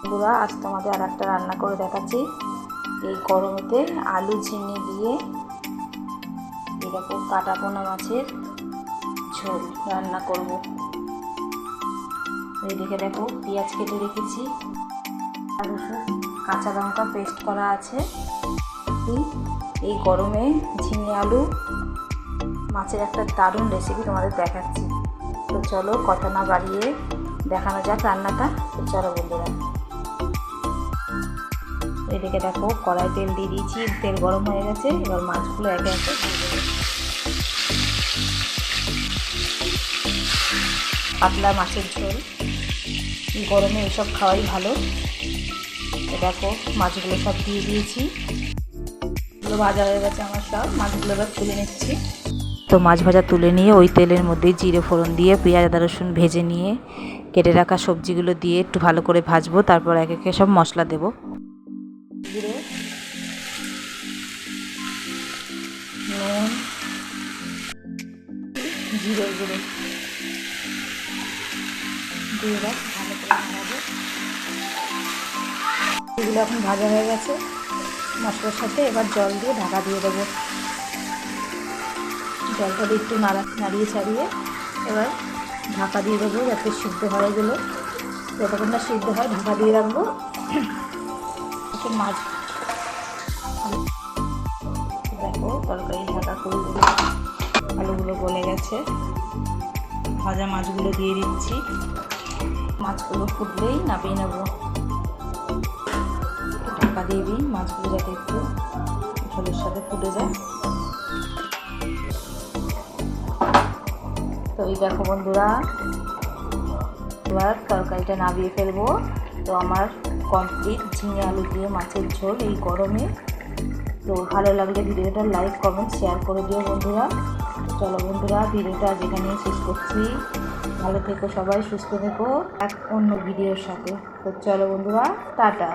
বন্ধুরা, আজ তোমাদের আর একটা রান্না করে দেখাচ্ছি। এই গরমেতে আলু ঝিঙে দিয়ে এরকম কাটা পোনা মাছের ঝোল রান্না করব। এদিকে দেখো পেঁয়াজ কেটে রেখেছি, আর কাঁচা লঙ্কা পেস্ট করা আছে। এই গরমে ঝিঙে আলু মাছের একটা দারুণ রেসিপি তোমাদের দেখাচ্ছি। তো চলো কথা না বাড়িয়ে দেখানো যাক রান্নাটা। তো চলো বন্ধুরা, এদিকে দেখো কড়াই তেল দিয়ে দিয়েছি, তেল গরম হয়ে গেছে। এবার মাছগুলো একে একে পাতলা মাছের ঝোল, গরমে এসব খাওয়াই ভালো। দেখো মাছগুলো সব দিয়ে দিয়েছি, এগুলো ভাজা হয়ে গেছে আমার সব। মাছগুলো এবার তুলে নিচ্ছি। তো মাছ ভাজা তুলে নিয়ে ওই তেলের মধ্যে জিরে ফোড়ন দিয়ে পেঁয়াজ আদা রসুন ভেজে নিয়ে কেটে রাখা সবজিগুলো দিয়ে একটু ভালো করে ভাজবো। তারপর একে একে সব মশলা দেবো। জিরে, নুন, জিরে গুঁড়ো দিয়ে ভালো করে ভাজাবো। এগুলো এখন ভাজা হয়ে গেছে মশলার সাথে। এবার জল দিয়ে ঢাকা দিয়ে দেবো। জলটা দিয়ে একটু নাড়িয়ে ছাড়িয়ে এবার ঢাকা দিয়ে দেবো, যাতে সিদ্ধ হয়ে গেলো। যতক্ষণ না সিদ্ধ হয় ঢাকা দিয়ে রাখবো। মাছ দেখো তরকারি ঢাকা করে দিল, আলুগুলো গলে গেছে। ভাজা মাছগুলো দিয়ে দিচ্ছি। মাছগুলো ফুটলেই নামিয়ে নেবো। ঢাকা দিয়ে দিই মাছগুলো যাতে একটু ঝোলের সাথে ফুটে যায়। তো এই দেখো বন্ধুরা, এবার তরকারিটা নামিয়ে ফেলবো। তো আমার কমপ্লিট ঝিঙে আলু দিয়ে মাছের ঝোল এই গরমে। তো ভালো লাগলে ভিডিওটা লাইক কমেন্ট শেয়ার করে দিও বন্ধুরা। চলো বন্ধুরা, ভিডিওটা যেখানে শেষ করছি। ভালো থেকো সবাই, সুস্থ থেকো, এক অন্য ভিডিওর সাথে। তো চলো বন্ধুরা, টাটা।